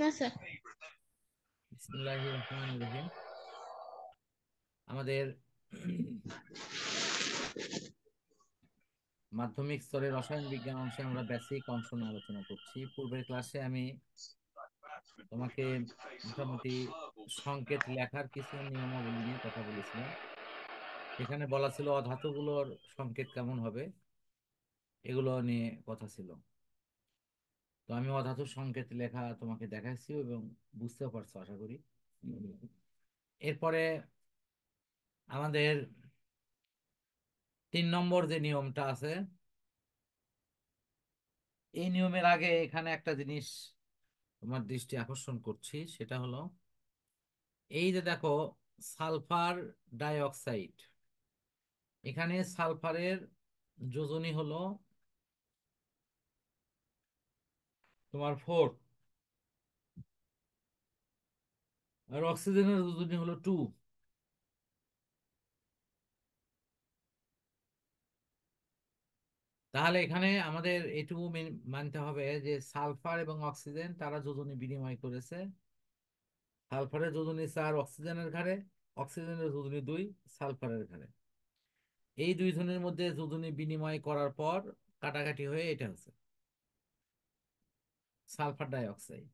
না স্যার। বিসমিল্লাহির রহমানির রহিম। আমাদের মাধ্যমিক স্তরের রসায়ন বিজ্ঞান অংশে আমরা বেসিক অংশ নিয়ে আলোচনা করছি। পূর্বের ক্লাসে আমি তোমাকে মোটামুটি সংকেত লেখার কিছু নিয়মাবলী নিয়ে কথা বলেছিলাম। সেখানে বলা ছিল অধাতুগুলোর সংকেত কেমন হবে, এগুলো নিয়ে কথা ছিল। তো আমি অধাতুর সংকেত লেখা তোমাকে দেখাইছি এবং বুঝতেও পারছো আশা করি। এরপরে আমাদের 3 নম্বর যে নিয়মটা আছে, এই নিয়মের আগে এখানে একটা জিনিস তোমার দৃষ্টি আকর্ষণ করছি, সেটা হলো এই যে দেখো, সালফার ডাই অক্সাইড, এখানে সালফারের যোজনী হলো তোমার 4, আর অক্সিজেনের যোজনী হলো 2। তাহলে এখানে আমাদের এটুকু মানতে হবে যে সালফার এবং অক্সিজেন তারা যোজনী বিনিময় করেছে। সালফারের যোজনী 4 অক্সিজেনের ঘাড়ে, অক্সিজেনের যোজনী 2 সালফারের ঘাড়ে। এই দুই জনের মধ্যে যোজনী বিনিময় করার পর কাটাকাটি হয়ে এটা হচ্ছে সালফার ডাই অক্সাইড।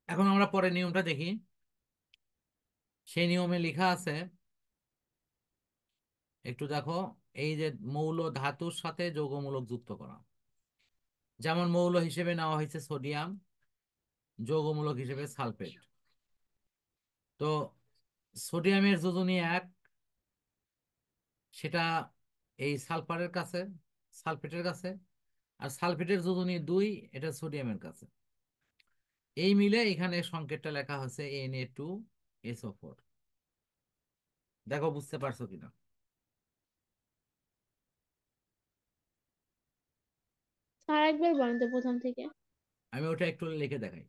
এখন আমরা পরে নিয়মটা দেখি। সেই নিয়মে লেখা আছে, একটু দেখো, এই যে মৌল ধাতুর সাথে যৌগমূলক যুক্ত করা। যেমন মৌল হিসেবে নেওয়া হয়েছে সোডিয়াম, যৌগমূলক হিসেবে সালফেট। তো সোডিয়ামের যোজনী 1, সেটা এই সালফারের কাছে, সালফেটের কাছে। আর সালফেটের যোজনী 2, এটা সোডিয়ামের কাছে। এই মিলে এখানে সংকেতটা লেখা হচ্ছে Na2SO4। দেখো বুঝতে পারছো কিনা। স্যার একবার বলেন তো প্রথম থেকে। আমি ওটা একটু লিখে দেখাই।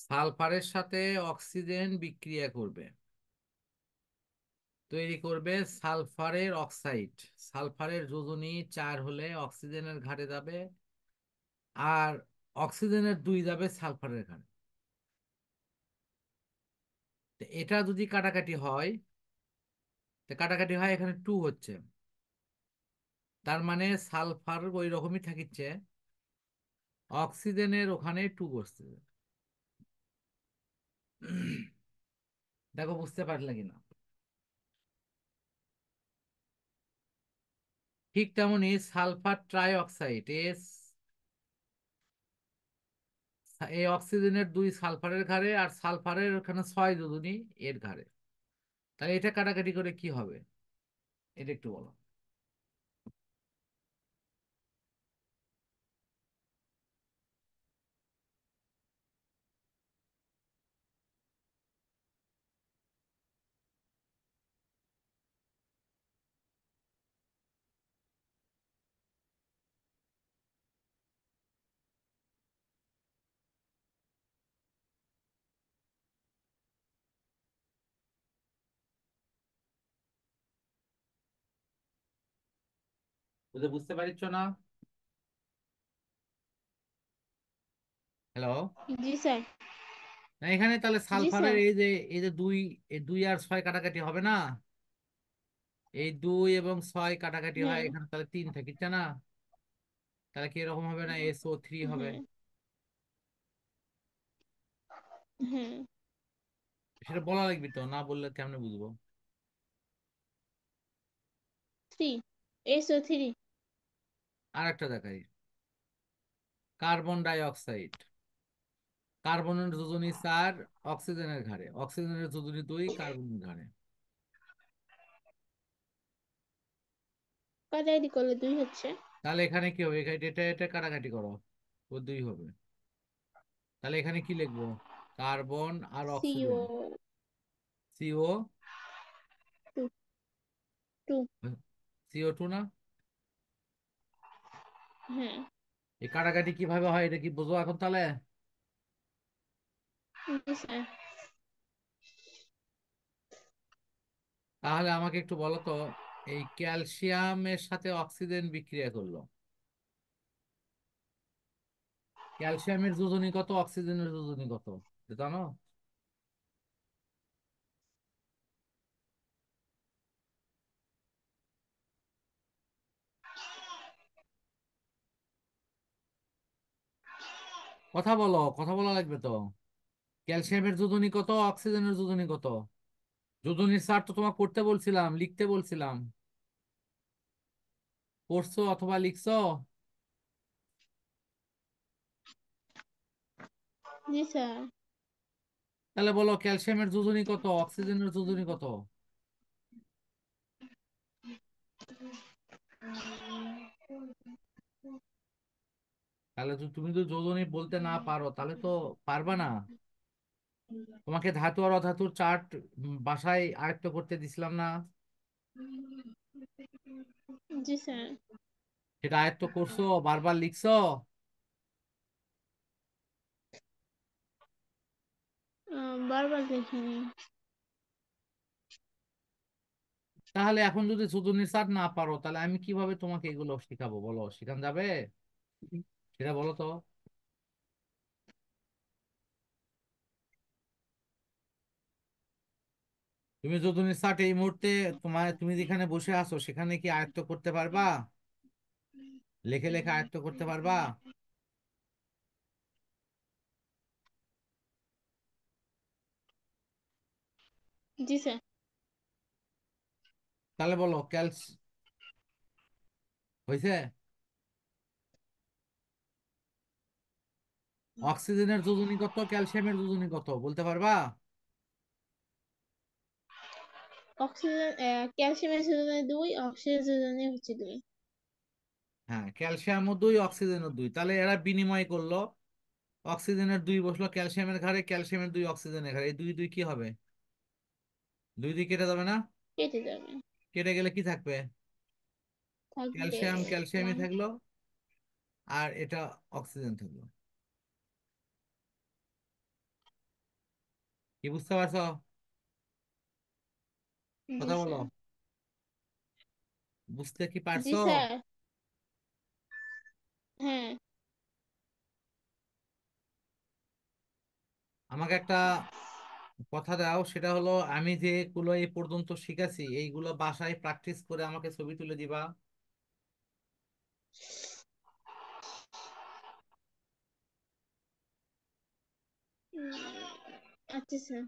সালফারের সাথে অক্সিজেন বিক্রিয়া করবে, তৈরি করবে সালফারের অক্সাইড। সালফারের যোজনী 4 হলে অক্সিজেনের ঘাড়ে যাবে, আর অক্সিজেনের 2 যাবে সালফারের ঘাড়ে। তো এটা যদি কাটাকাটি হয়, তো কাটাকাটি হয় এখানে 2 হচ্ছে। তার মানে সালফার ওই রকমই থাকিচ্ছে, অক্সিজেনের ওখানে 2 বসছে। দেখো বুঝতে পারলে কিনা। ঠিক তেমনি সালফার ট্রাই অক্সাইড এই অক্সিজেনের 2 সালফারের ঘাড়ে, আর সালফারের ওখানে 6 যোজনী এর ঘাড়ে। তাহলে এটা কাটাকাটি করে কি হবে, এটা একটু বলো। বুঝতে পারছো না? হ্যালো। জি স্যার। না, এখানে তাহলে জি সালফারের স্যার। এই যে 2, এই 2 আর 6 কাটাকাটি হবে না? এই 2 এবং 6 কাটাকাটি হয়, হ্যাঁ। এখানে তাহলে 3 থাকিচ্ছে না? তাহলে কি এরকম হবে না, SO3 হবে? হ্যাঁ। হ্যাঁ। সেটা বলা লাগবে তো, না বললে কেমনে বুঝবো? 3, SO3। আর একটা দেখাই, কার্বন ডাই অক্সাইড। কার্বনের যোজনী 4 অক্সিজেনের ঘাড়ে, অক্সিজেনের যোজনী 2 কার্বনের ঘাড়ে। কাটাকাটি করলে 2 হচ্ছে। তাহলে এখানে কি হবে, এখানে এটা এটা কাটাকাটি করো, ও 2 হবে। তাহলে এখানে কি লিখবো, কার্বন আর অক্সিজেন, CO2। সিও, 2। CO2 না? হ্যাঁ। এই কাটাকাটি কিভাবে হয় এটা কি বুঝো এখন তাহলে? জি স্যার। তাহলে আমাকে একটু বলো তো, এই ক্যালসিয়ামের সাথে অক্সিজেন বিক্রিয়া করলো, ক্যালসিয়ামের যোজনী কত, অক্সিজেনের যোজনী কত, এটা জানো? কথা বলো, কথা বলা লাগবে তো। ক্যালসিয়ামের যোজনী কত, অক্সিজেনের যোজনী কত? যোজনীর স্যার তো তোমাকে করতে বলছিলাম, লিখতে বলছিলাম, পড়ছো অথবা লিখছো? জি স্যার। তাহলে বলো ক্যালসিয়ামের যোজনী কত, অক্সিজেনের যোজনী কত? তাহলে তুমি যদি যোজনী বলতে না পারো তাহলে তো পারবা না। তোমাকে ধাতু আর অধাতুর চার্ট বাসায় আয়ত্ত করতে দিছিলাম না? জি স্যার। সেটা আয়ত্ত করছো, বারবার লিখছো? বারবার দেখিনি। তাহলে এখন যদি যোজনীর চার্ট না পারো তাহলে আমি কিভাবে তোমাকে এগুলো শেখাবো, বলো, শেখান যাবে? সেটা বলো তো। তুমি যোজনীর চার্ট এই মুহূর্তে তুমি যেখানে বসে আছো সেখানে কি আয়ত্ত করতে পারবা? লেখে লেখে আয়ত্ত করতে পারবা? জি স্যার। তাহলে বলো হয়েছে? অক্সিজেনের যোজনী কত, ক্যালসিয়ামের যোজনী কত বলতে পারবা? অক্সিজেন, ক্যালসিয়ামের যোজনে 2, অক্সিজেনের যোজনে হচ্ছে 2। হ্যাঁ, ক্যালসিয়ামও 2, অক্সিজেনও 2, তাহলে এরা বিনিময় করলো, অক্সিজেনের 2 বসলো ক্যালসিয়ামের ঘাড়ে, ক্যালসিয়ামের 2 অক্সিজেনের ঘাড়ে, এই 2 2 কি হবে? 2 2 কেটে যাবে না? কেটে যাবে। কেটে গেলে কি থাকবে? থাকবে ক্যালসিয়াম ক্যালসিয়ামই ওয়ান। থাকলো, আর এটা অক্সিজেন থাকলো। কি বুঝতে পারছো? জি কথা বলো, স্যার। বুঝতে কি জি পারছো? স্যার। হ্যাঁ। আমাকে একটা কথা দাও, সেটা হলো আমি যে গুলো এই পর্যন্ত শিখাছি এইগুলো বাসায় প্র্যাকটিস করে আমাকে ছবি তুলে দিবা। উম, আচ্ছা স্যার।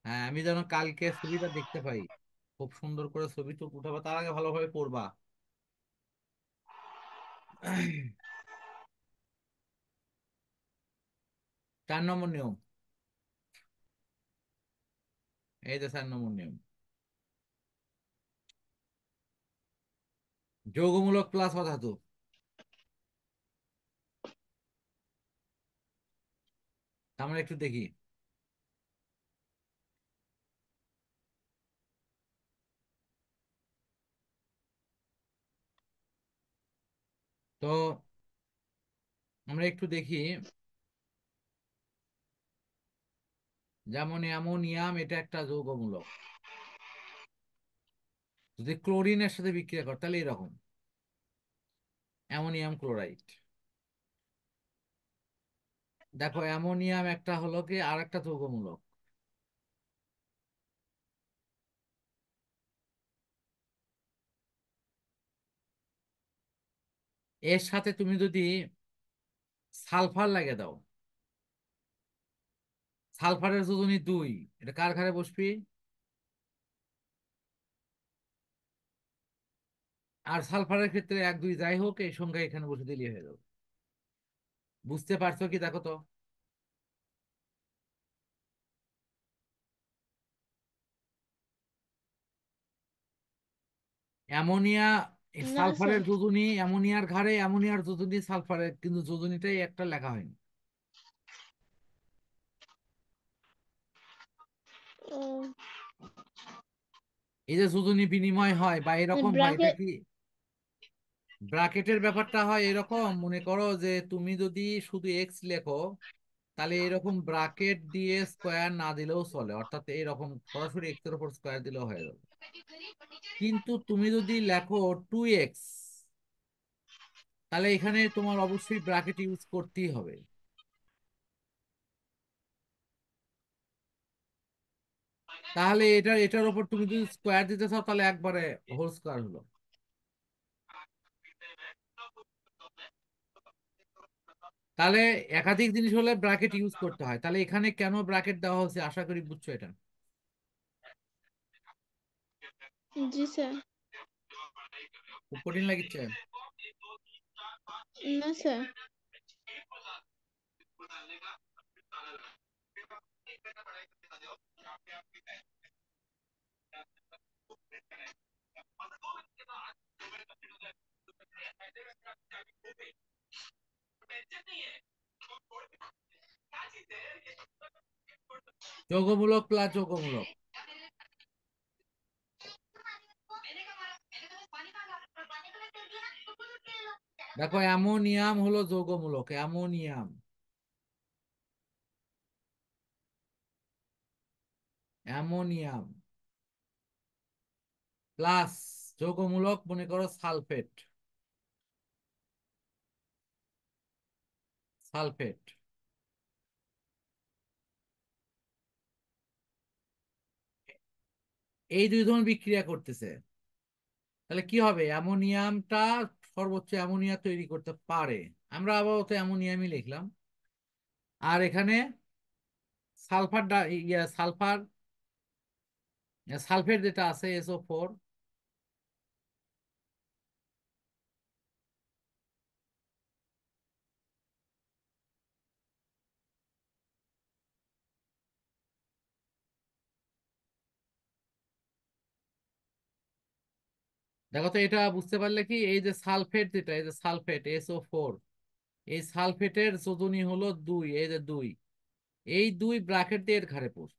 হ্যাঁ, আমি যেন কালকে ছবিটা দেখতে পাই, খুব সুন্দর করে ছবি তো উঠাবা, তার আগে ভালোভাবে পড়বা। 4 নম্বর নিয়ম, এই যে 4 নম্বর নিয়ম, যৌগমূলক প্লাস অধাতু। আমরা একটু দেখি। তো আমরা একটু দেখি, যেমন অ্যামোনিয়াম এটা একটা যৌগমূলক, যদি ক্লোরিনের সাথে বিক্রিয়া করে তাহলে এরকম অ্যামোনিয়াম ক্লোরাইড। দেখো অ্যামোনিয়াম একটা হলো কি, আর একটা যৌগমূলক, এর সাথে তুমি যদি সালফার লাগে দাও, সালফারের যোজনী 2, এটা কার ঘাড়ে বসবি? আর সালফারের ক্ষেত্রে 1 2 যাই হোক, এই সংখ্যা এখানে বসে দিলে হয়ে যাবে। বুঝতে পারছো কি দেখো তো? অ্যামোনিয়া, না সালফারের স্যার। যোজনী অ্যামোনিয়ার ঘাড়ে, অ্যামোনিয়ার যোজনী সালফারের, কিন্তু যোজনীটাই একটা লেখা হয়নি। ও, এই যে যোজনী বিনিময় হয় বা এরকম হয়, এটা ব্রাকেট। কি ব্র্যাকেটের ব্যাপারটা হয় এরকম, মনে করো যে তুমি যদি শুধু এক্স লেখো, তাহলে এরকম ব্র্যাকেট দিয়ে স্কোয়ার না দিলেও চলে, অর্থাৎ এরকম সরাসরি এক্স এর উপর স্কোয়ার দিলেও হয়ে যাবে। কিন্তু তুমি যদি লেখো 2x, তাহলে এখানে তোমার অবশ্যই ব্র্যাকেট ইউজ করতেই হবে। তাহলে এটার উপর তুমি যদি স্কোয়ার দিতে চাও, তাহলে একবারে হোল স্কোয়ার হলো। তাহলে একাধিক জিনিস হলে ব্র্যাকেট ইউজ করতে হয়। তাহলে এখানে কেন ব্র্যাকেট দেওয়া হচ্ছে, আশা করি বুঝছো এটা। জি স্যার। খুব কঠিন লাগছে? না স্যার। যোগমূলক প্লাস যোগমূলক। দেখো অ্যামোনিয়াম হলো যৌগমূলক, অ্যামোনিয়াম, অ্যামোনিয়াম প্লাস যৌগমূলক মনে করো সালফেট, সালফেট। এই দুই ধরনের বিক্রিয়া করতেছে, তাহলে কি হবে, অ্যামোনিয়ামটা সর্বোচ্চ অ্যামোনিয়া তৈরি করতে পারে। আমরা আপাতত অ্যামোনিয়ামই লিখলাম। আর এখানে সালফার সালফার, সালফেট যেটা আছে SO4, দেখো তো এটা বুঝতে পারলে কি, এই যে সালফেট যেটা, এই যে সালফেট SO4, এই সালফেটের যোজনী হলো 2, এই যে 2, এই 2 ব্র্যাকেট দিয়ে এর ঘাড়ে পড়বে।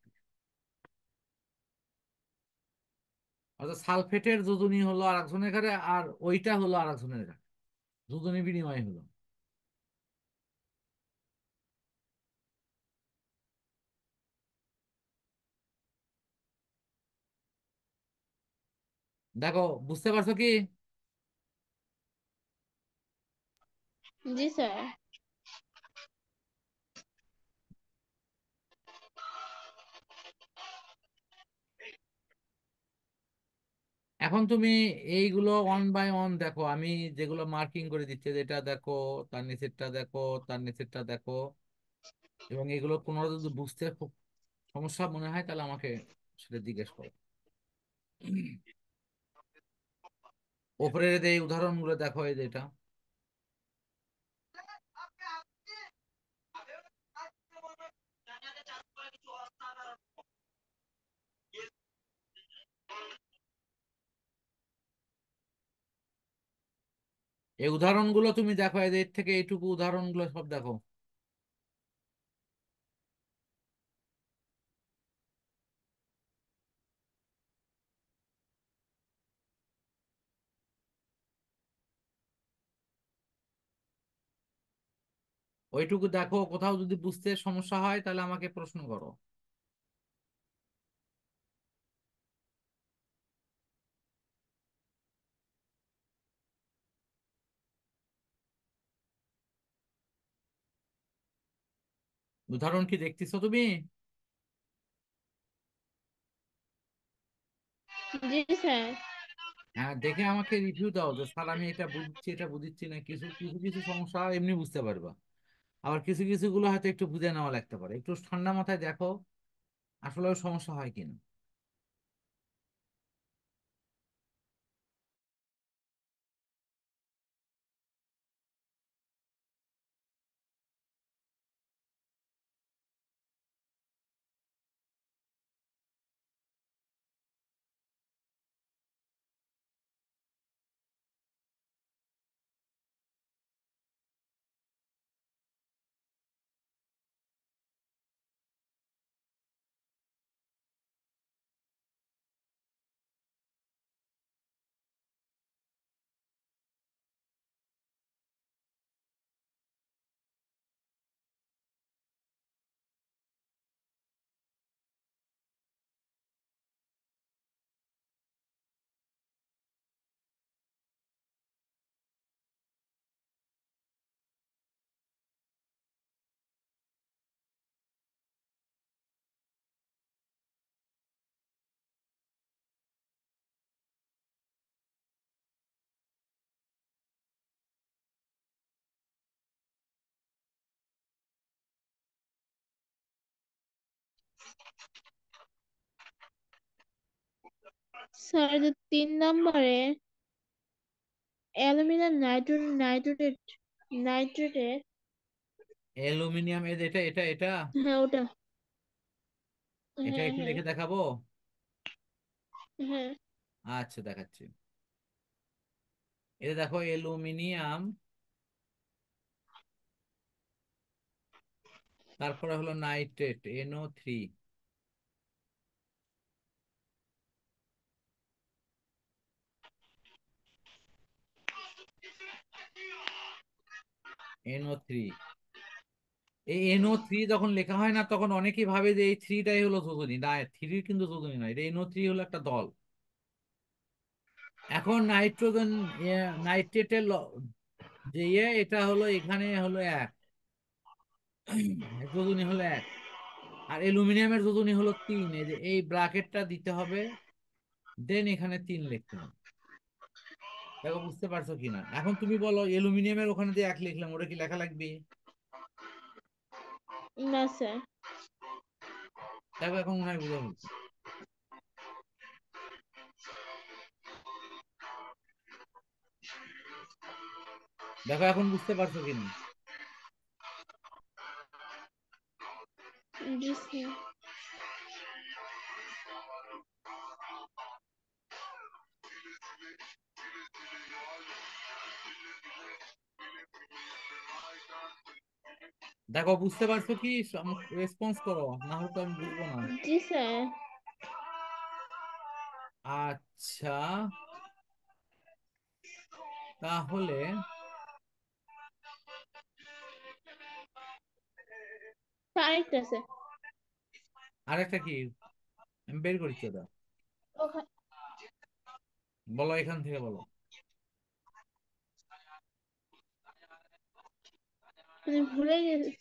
অর্থাৎ সালফেটের যোজনী হলো আরেকজনের ঘাড়ে, আর ওইটা হলো আরেকজনের ঘাড়ে, যোজনী বিনিময় হলো। দেখো বুঝতে পারছো কি? জি স্যার। এখন তুমি এইগুলো ওয়ান বাই ওয়ান দেখো, আমি যেগুলো মার্কিং করে দিচ্ছি, যেটা দেখো, তার নিচেরটা দেখো, তার নিচেরটা দেখো, এবং এগুলো পুনরায় যদি বুঝতে খুব সমস্যা মনে হয়, তাহলে আমাকে সেটা জিজ্ঞেস করো। ওপরের এই উদাহরণগুলো দেখো, এই যে এটা, এই উদাহরণগুলো তুমি দেখো, এর থেকে এইটুকু উদাহরণগুলো সব দেখো। ওইটুকু দেখো, কোথাও যদি বুঝতে সমস্যা হয় তাহলে আমাকে প্রশ্ন করো। উদাহরণ কি দেখতেছো তুমি? জি স্যার। হ্যাঁ, দেখে আমাকে রিভিউ দাও যে স্যার আমি এটা বুঝছি, এটা বুঝছি না। কিছু কিছু কিছু সমস্যা এমনি বুঝতে পারবা, আবার কিছু কিছু গুলো হয়তো একটু বুঝে নেওয়া লাগতে পারে। একটু ঠান্ডা মাথায় দেখো আসলে সমস্যা হয় কিনা। স্যার, যে 3 নম্বরে অ্যালুমিনিয়াম নাইট্রেট নাইট্রেটের। অ্যালুমিনিয়াম, এটা এটা এটা হ্যাঁ, ওটা। এটা হ্যাঁ, একটু হ্যাঁ, লিখে দেখাবো। হ্যাঁ। আচ্ছা, দেখাচ্ছি। এটা দেখো, অ্যালুমিনিয়াম, তারপরে হলো নাইট্রেট, NO3, NO3। এই NO3 যখন লেখা হয় না, তখন অনেকেই ভাবে যে এই থ্রিটাই হলো যোজনী। না, থ্রি কিন্তু যোজনী নয়, এটা NO3 হলো একটা দল। এখন নাইট্রোজেন, নাইট্রেটের যে এটা হলো এখানে হলো এক, যোজনী হলো এক। আর অ্যালুমিনিয়ামের যোজনী হলো তিন। এই যে এই ব্রাকেটটা দিতে হবে, দেন এখানে তিন লিখতে হবে। দেখো বুঝতে পারছো কিনা? এখন তুমি বলো, অ্যালুমিনিয়ামের ওখানে যে এক লিখলাম, ওটা কি লেখা লাগবে? না স্যার। দেখো এখন মনে হয় বুঝে ফেলছো। দেখো এখন বুঝতে পারছো কিনা? জি স্যার। দেখো বুঝতে পারছো কি? রেসপন্স করো, না হলে তো আমি বুঝবো না। জি স্যার। আচ্ছা, তাহলে আরেকটা স্যার। আরেকটা কি? আমি বের করছি ওটা। ওখানে বলো, এখান থেকে বলো। ভুলে গেছি।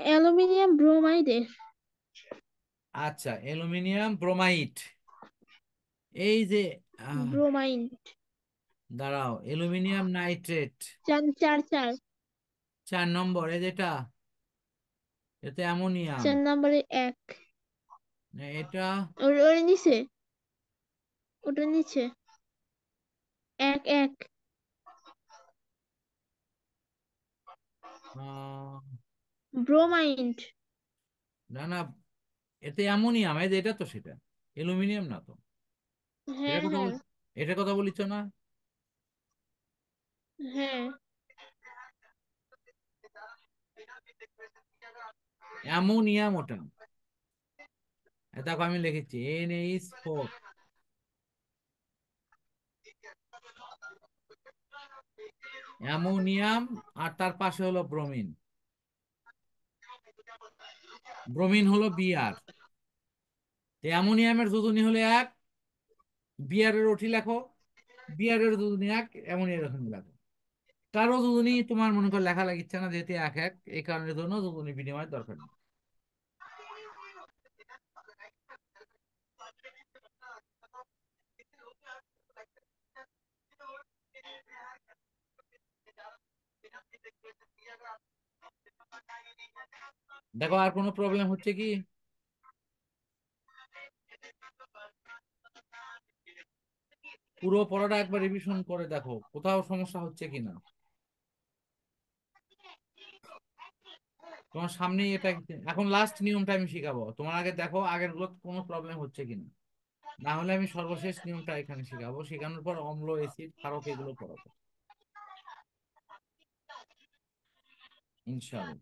অ্যালুমিনিয়াম ব্রোমাইডের। আচ্ছা, অ্যালুমিনিয়াম ব্রোমাইড। এই যে আহ, ব্রোমাইন। দাঁড়াও, অ্যালুমিনিয়াম নাইট্রেট, চার, চার, চার। 4 নম্বর, এই যেটা, এতে অ্যামোনিয়াম। 4 নম্বরে 1। এটা ওর নিচে, ওটার নিচে। 1, 1। আহ, ব্রোমাইন্ড। না না, এতে অ্যামোনিয়াম, এই যে এটা তো সেটা, অ্যালুমিনিয়াম না তো। এটার হ্যাঁ, কথা হ্যাঁ, বল, এটার কথা বলিছ না? হ্যাঁ। অ্যামোনিয়াম ওটা। দেখো আমি লিখেছি NH4, অ্যামোনিয়াম। আর তার পাশে হলো ব্রোমিন। ব্রোমিন হলো বিআর। অ্যামোনিয়ামের যোজনী হলো এক, বিআর এর ওটি লেখো। বিআর এর যোজনী এক, অ্যামোনিয়ার ওখানে লেখো। কারো যোজনী তোমার মনে করো লেখা লাগিচ্ছে না, যেহেতু এক এক, এই কারণের জন্য যোজনী বিনিময়ের দরকার নেই। দেখো আর কোনো প্রবলেম হচ্ছে কি? পুরো পড়াটা একবার রিভিশন করে দেখো, কোথাও সমস্যা হচ্ছে কিনা। তোমার সামনেই এটা, এখন লাস্ট নিয়মটা আমি শিখাবো, তোমার আগে দেখো আগের গুলো কোনো প্রবলেম হচ্ছে কিনা। না হলে আমি সর্বশেষ নিয়মটা এখানে শিখাবো, শেখানোর পর অম্ল, অ্যাসিড, ক্ষারক এগুলো পড়াবো ইনশাআল্লাহ।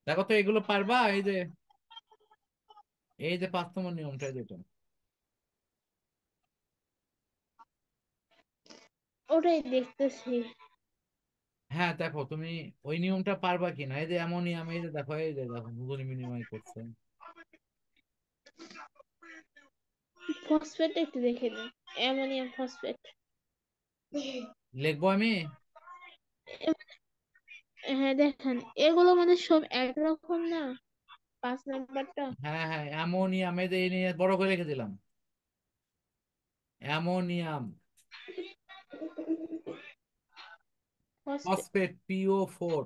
দেখো তো এগুলো পারবা? এই যে 5 নম্বর নিয়মটা যেটা, ওটাই দেখতেছি। হ্যাঁ দেখো তুমি ওই নিয়মটা পারবা কিনা, এই যে অ্যামোনিয়াম, এই যে দেখো, এই যে দেখো দুজনে বিনিময় করছে। ফসফেট একটু দেখে নিই। Ammonium phosphate. লিখবো আমি? হ্যাঁ দেখেন, এগুলো মানে সব একরকম না, 5 নাম্বারটা। হ্যাঁ হ্যাঁ, অ্যামোনিয়াম, এই যে এই নিয়ে বড় করে লিখে দিলাম, অ্যামোনিয়াম ফসফেট। ফসফেট, PO4,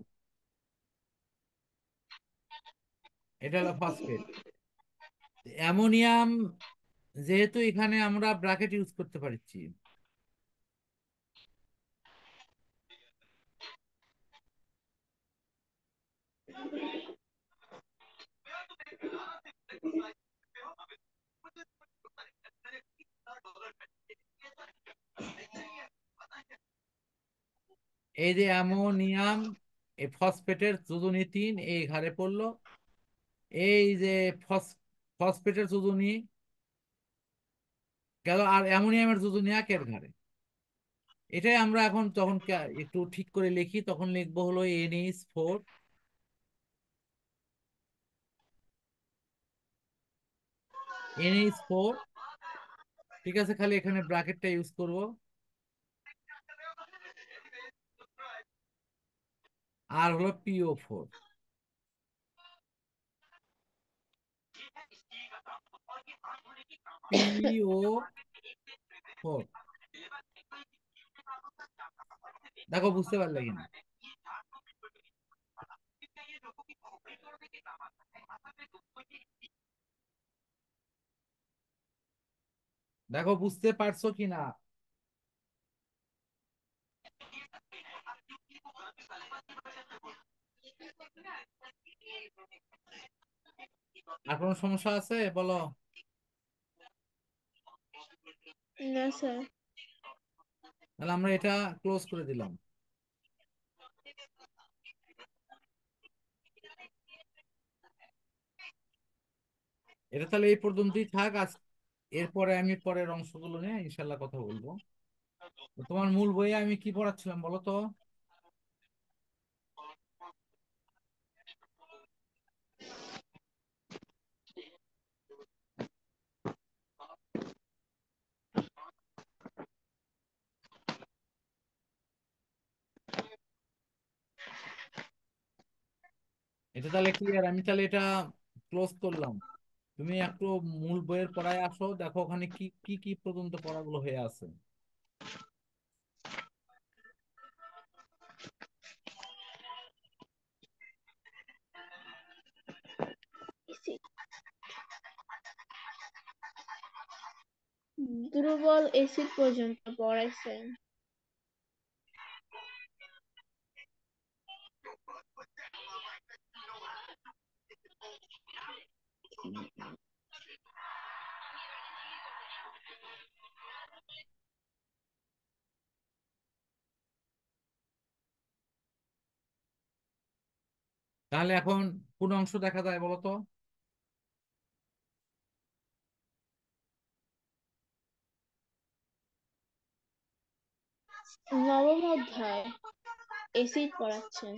এটা হলো ফসফেট। অ্যামোনিয়াম যেহেতু এখানে আমরা ব্র্যাকেট ইউজ করতে পারছি, এই যে অ্যামোনিয়াম, এই ফসফেটের যোজনী 3 এই ঘাড়ে পড়লো, এই যে ফসফেটের যোজনী গেল, আর অ্যামোনিয়ামের যোজনী 1 এর ঘাড়ে। এটাই আমরা এখন যখন একটু ঠিক করে লিখি তখন লিখবো হলো NH4, NH4, ঠিক আছে, খালি এখানে ব্র্যাকেটটা ইউজ করব, আর হলো PO4, PO4। দেখো বুঝতে পারলে কিনা? দেখো বুঝতে পারছো কিনা? আর কোনো সমস্যা আছে বলো? না স্যার। তাহলে আমরা এটা ক্লোজ করে দিলাম। এটা তাহলে এই পর্যন্তই থাক আজ। এরপরে আমি পরের অংশগুলো নিয়ে ইনশাল্লাহ কথা বলবো। তো তোমার মূল বইয়ে আমি কি পড়াচ্ছিলাম বলো তো? এটা তাহলে ক্লিয়ার, আমি তাহলে এটা ক্লোজ করলাম। তুমি একটু মূল বইয়ের পড়ায় আসো, দেখো ওখানে কি কি কি পর্যন্ত পড়াগুলো হয়ে আছে। দুর্বল এসিড পর্যন্ত পড়াইছেন। তাহলে এখন কোন অংশ দেখা যায় বলো তো? নবম অধ্যায়, এসিড পড়াচ্ছেন।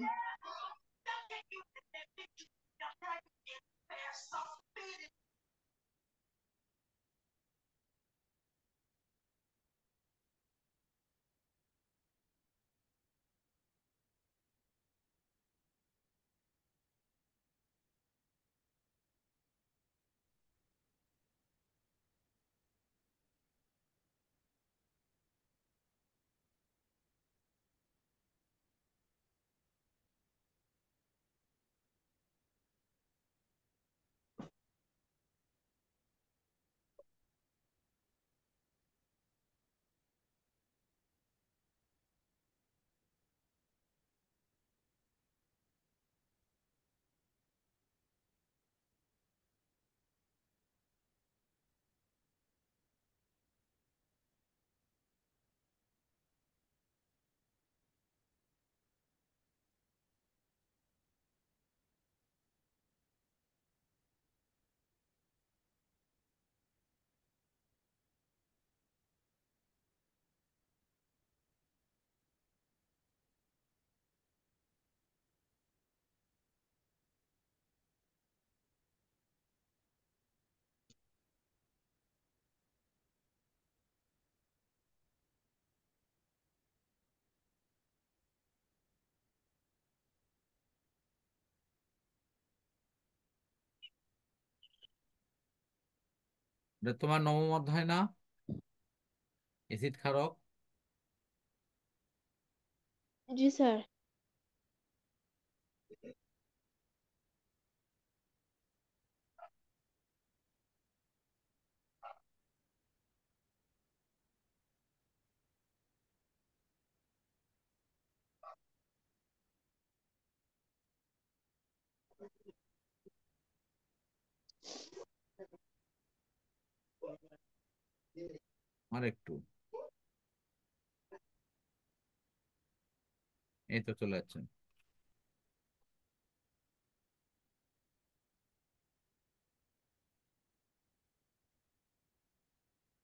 এটা তোমার নবম অধ্যায় না? এসিড ক্ষারক। জি স্যার। আর একটু, এই তো চলে যাচ্ছে।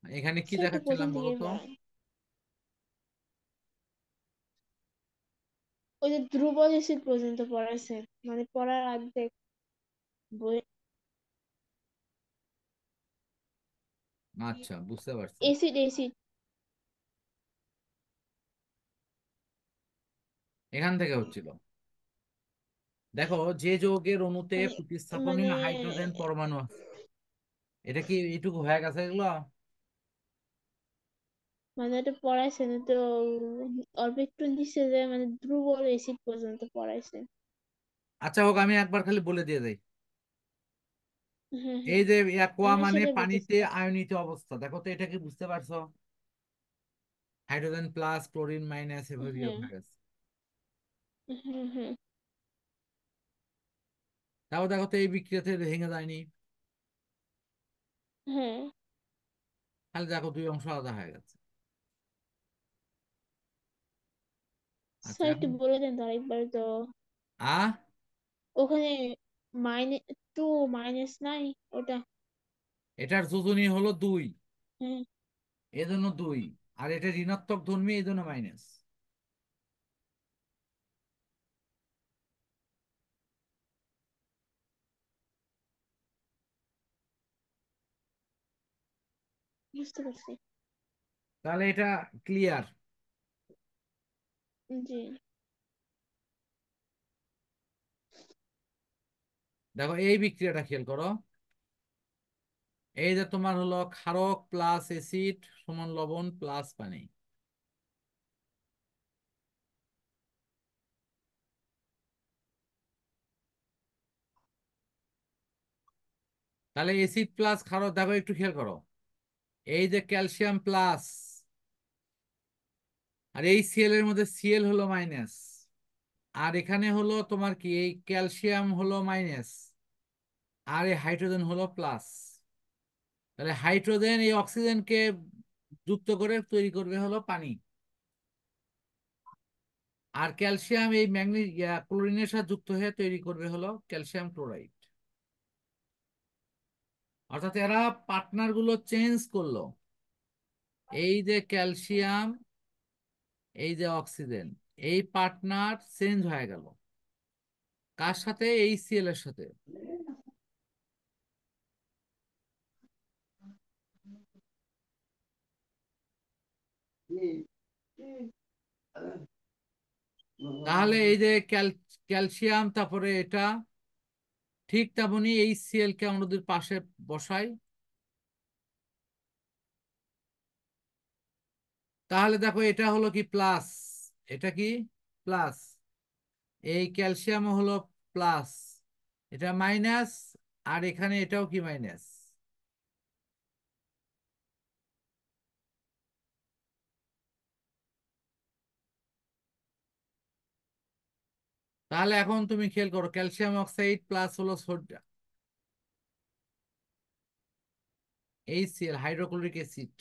এখানে কি স্যার একটু প্রথম দেখাচ্ছিলাম বলো থেকে তো? পড়ান। ওই যে ধ্রুবক এসিড পর্যন্ত পড়াইছে, মানে পড়ার অর্ধেক বই। আচ্ছা, বুঝতে পারছি। এসিড এসিড এখান থেকে হচ্ছিল। দেখো, যে যৌগের অণুতে মানে মানে প্রতিস্থাপনীয় হাইড্রোজেন পরমাণু আছে, এটা কি এইটুকু হয়ে গেছে এগুলো? মানে এটা পড়াইছে না তো, অল্প একটু নিচে যে মানে ধ্রুবক এসিড পর্যন্ত পড়াইছে। আচ্ছা হোক, আমি একবার খালি বলে দিয়ে যাই। হ্যাঁ এই হ্যাঁ, যে অ্যাকোয়া আমি মানে সেটাই বলতেছি। পানিতে আয়নিত অবস্থা, দেখো তো এটা কি বুঝতে পারছো? হাইড্রোজেন প্লাস, ক্লোরিন মাইনাস, এভাবে হ্যাঁ হয়ে গেছে। হ্যাঁ হ্যাঁ তাও দেখো তো এই বিক্রিয়াতে ভেঙে যায়নি। হ্যাঁ। খালি দেখো দুই অংশ আলাদা হয়ে গেছে। আচ্ছা স্যার একটু এখন বলে দেন তো আরেকবার তো। ওখানে মাইনাস টু মাইনাস নাই ওটা? এটার যোজনী হলো 2, হ্যাঁ, এজন্য 2। আর এটা ঋণাত্মক ধর্মী, এই জন্য মাইনাস। বুঝতে পারছি। তাহলে এটা ক্লিয়ার। জি। দেখো এই বিক্রিয়াটা খেয়াল করো। এই যে তোমার হলো ক্ষারক প্লাস অ্যাসিড সমান লবণ প্লাস পানি। তাহলে অ্যাসিড প্লাস ক্ষারক, দেখো একটু খেয়াল করো। এই যে ক্যালসিয়াম প্লাস, আর এই সিএল এর মধ্যে সিএল হলো মাইনাস। আর এখানে হলো তোমার কি, এই ক্যালসিয়াম হলো মাইনাস, আর এই হাইড্রোজেন হলো প্লাস। তাহলে হাইড্রোজেন এই অক্সিজেনকে যুক্ত করে তৈরি করবে হলো পানি। আর ক্যালসিয়াম এই ক্লোরিনের সাথে যুক্ত হয়ে তৈরি করবে হলো ক্যালসিয়াম ক্লোরাইড। অর্থাৎ এরা পার্টনার গুলো চেঞ্জ করলো। এই যে ক্যালসিয়াম, এই যে অক্সিজেন, এই পার্টনার চেঞ্জ হয়ে গেল কার সাথে? এই সিএল এর সাথে। তাহলে এই যে ক্যালসিয়াম, তারপরে এটা ঠিক তেমনি এই সিএল কে আমরা যদি পাশে বসাই, তাহলে দেখো এটা হলো কি প্লাস, এটা কি প্লাস, এই ক্যালসিয়াম হলো প্লাস, এটা মাইনাস, আর এখানে এটাও কি মাইনাস। তাহলে এখন তুমি খেয়াল করো, ক্যালসিয়াম অক্সাইড প্লাস হলো সোডিয়াম, HCl হাইড্রোক্লোরিক অ্যাসিড।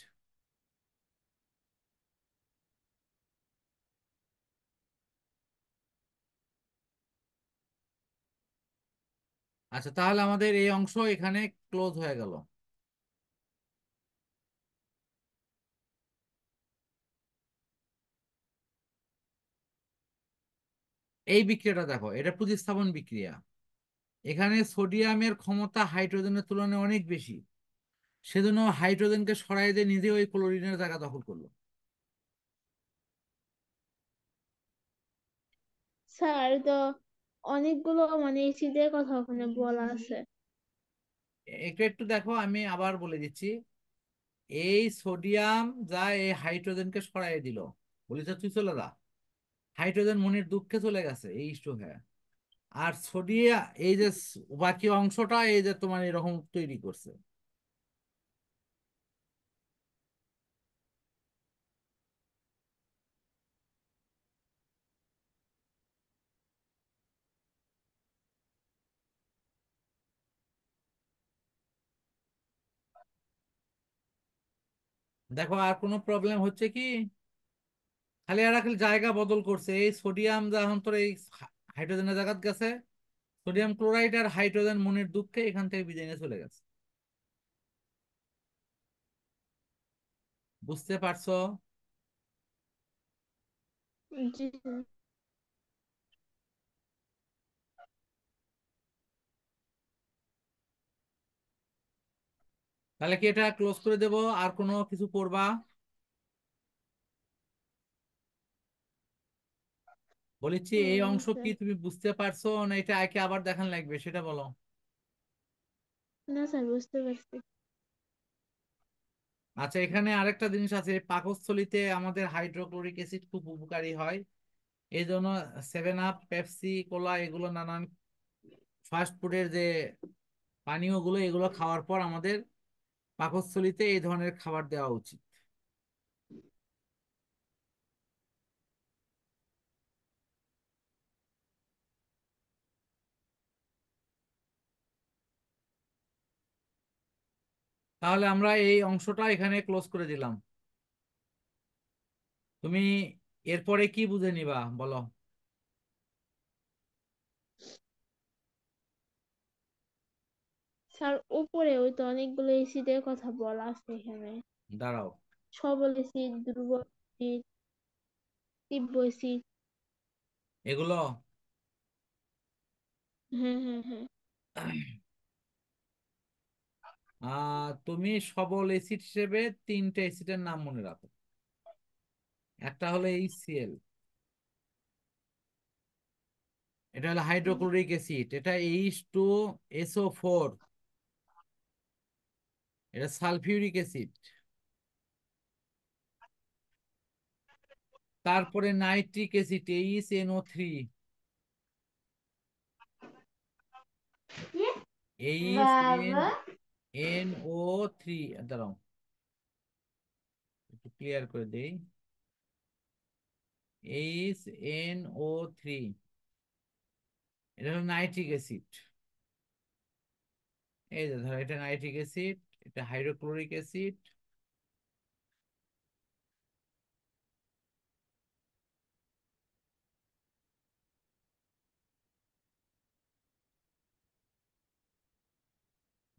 আচ্ছা, তাহলে আমাদের এই অংশ এখানে ক্লোজ হয়ে গেল। এই বিক্রিয়াটা দেখো, এটা প্রতিস্থাপন বিক্রিয়া। এখানে সোডিয়ামের ক্ষমতা হাইড্রোজেনের তুলনায় অনেক বেশি, সেজন্য হাইড্রোজেনকে সরাই দিয়ে নিজে ওই ক্লোরিনের জায়গা দখল করলো। স্যার তো অনেকগুলো মানে এসিডের কথা ওখানে বলা আছে। একটু একটু দেখো, আমি আবার বলে দিচ্ছি। এই সোডিয়াম যা এই হাইড্রোজেনকে সরাই দিল, বলেছে তুই চলে যা। হাইড্রোজেন মনির দুঃখে চলে গেছে, এই স্ট্রো হ্যাঁ। আর সোডিয়াম এই যে বাকি অংশটা এই যে তোমার এরকম তৈরি করছে। দেখো আর কোনো প্রবলেম হচ্ছে কি? খালি এরা খালি জায়গা বদল করছে, এই সোডিয়াম যখন তোর এই হাইড্রোজেনের জায়গা গেছে, সোডিয়াম ক্লোরাইড আর হাইড্রোজেন মনির দুঃখে এখান থেকে বিদায় নিয়ে চলে গেছে। বুঝতে পারছো? জি স্যার। তাহলে কি এটা ক্লোজ করে দেব, আর কোনো কিছু করবা? বলেছি এই না অংশ কি স্যার। তুমি বুঝতে পারছো, না এটা একে আবার দেখান লাগবে সেটা বলো। না স্যার, বুঝতে পারছি। আচ্ছা, এখানে আরেকটা জিনিস আছে, পাকস্থলীতে আমাদের হাইড্রোক্লোরিক অ্যাসিড খুব উপকারী হয়। এই জন্য 7 আপ, পেপসি, কোলা এগুলো নানান ফাস্ট ফুডের যে পানীয় গুলো, এগুলো খাওয়ার পর আমাদের পাকস্থলীতে এই ধরনের খাবার দেওয়া উচিত। তাহলে আমরা এই অংশটা এখানে ক্লোজ করে দিলাম। তুমি এরপরে কি বুঝে নিবা বলো। স্যার, উপরে ওই তো অনেকগুলো এসিডের কথা বলা আছে এখানে। দাঁড়াও। সবল এসিড, দুর্বল এসিড, তীব্র এসিড। এগুলো হ্যাঁ, হ্যাঁ, হ্যাঁ। তুমি সবল অ্যাসিড হিসেবে 3টে অ্যাসিডের নাম মনে রাখো। একটা হলো HCl, এটা হলো হাইড্রোক্লোরিক অ্যাসিড, এটা H2SO4, এটা সালফিউরিক অ্যাসিড। তারপরে নাইট্রিক অ্যাসিড HNO3, বাবা। HNO3, দাঁড়াও একটু ক্লিয়ার করে দেই। HNO3, এটা হলো নাইট্রিক অ্যাসিড। এই যে ধরো এটা নাইট্রিক অ্যাসিড, এটা হাইড্রোক্লোরিক অ্যাসিড।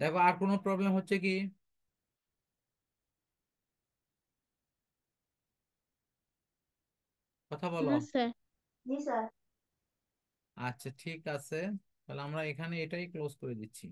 দেখো আর কোনো প্রবলেম হচ্ছে কি? কথা বলো। না স্যার। জি স্যার। আচ্ছা ঠিক আছে, তাহলে আমরা এখানে এটাই ক্লোজ করে দিচ্ছি।